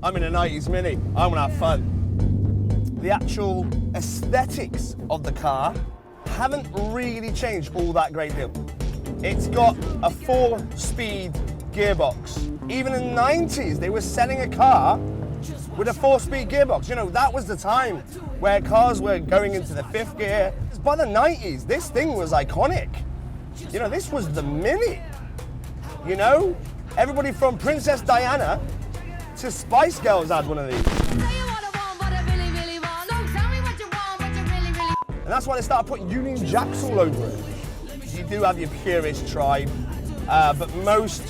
I'm in a 90s Mini. I want to have fun. The actual aesthetics of the car haven't really changed all that great deal. It's got a 4-speed gearbox. Even in the 90s, they were selling a car with a 4-speed gearbox. You know, that was the time where cars were going into the 5th gear. By the 90s, this thing was iconic. You know, this was the Mini. You know, everybody from Princess Diana to Spice Girls had one of these. And that's why they started putting Union Jacks all over it. You do have your purist tribe, but most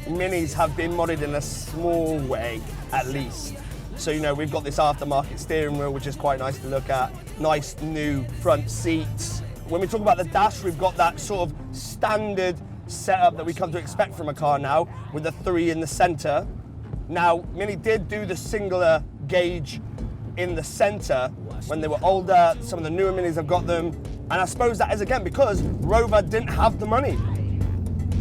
Minis have been modded in a small way, at least. So, you know, we've got this aftermarket steering wheel, which is quite nice to look at. Nice new front seats. When we talk about the dash, we've got that sort of standard setup that we come to expect from a car now, with the 3 in the center. Now, Mini did do the singular gauge in the center when they were older. Some of the newer Minis have got them. And I suppose that is, again, because Rover didn't have the money.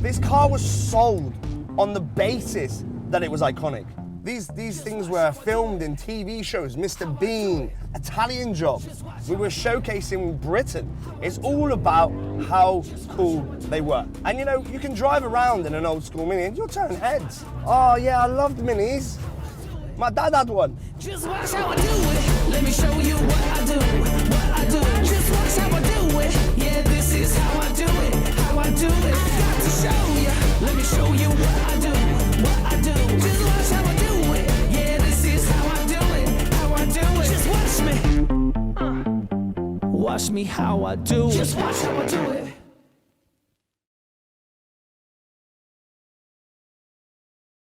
This car was sold on the basis that it was iconic. These things were filmed in TV shows, Mr. Bean, Italian Job. We were showcasing Britain. It's all about how cool they were. And you know, you can drive around in an old school Mini and you'll turn heads. Oh yeah, I loved Minis. My dad had one. Just watch how I do it. Let me show you what I do. What I do. Just watch how I do it. Yeah, this is how I do it. How I do it. I got to show you. Let me show you what I do. What I do. Just watch how I do it. Yeah, this is how I do it. How I do it. Just watch me. Watch me how I do it. Just watch how I do it.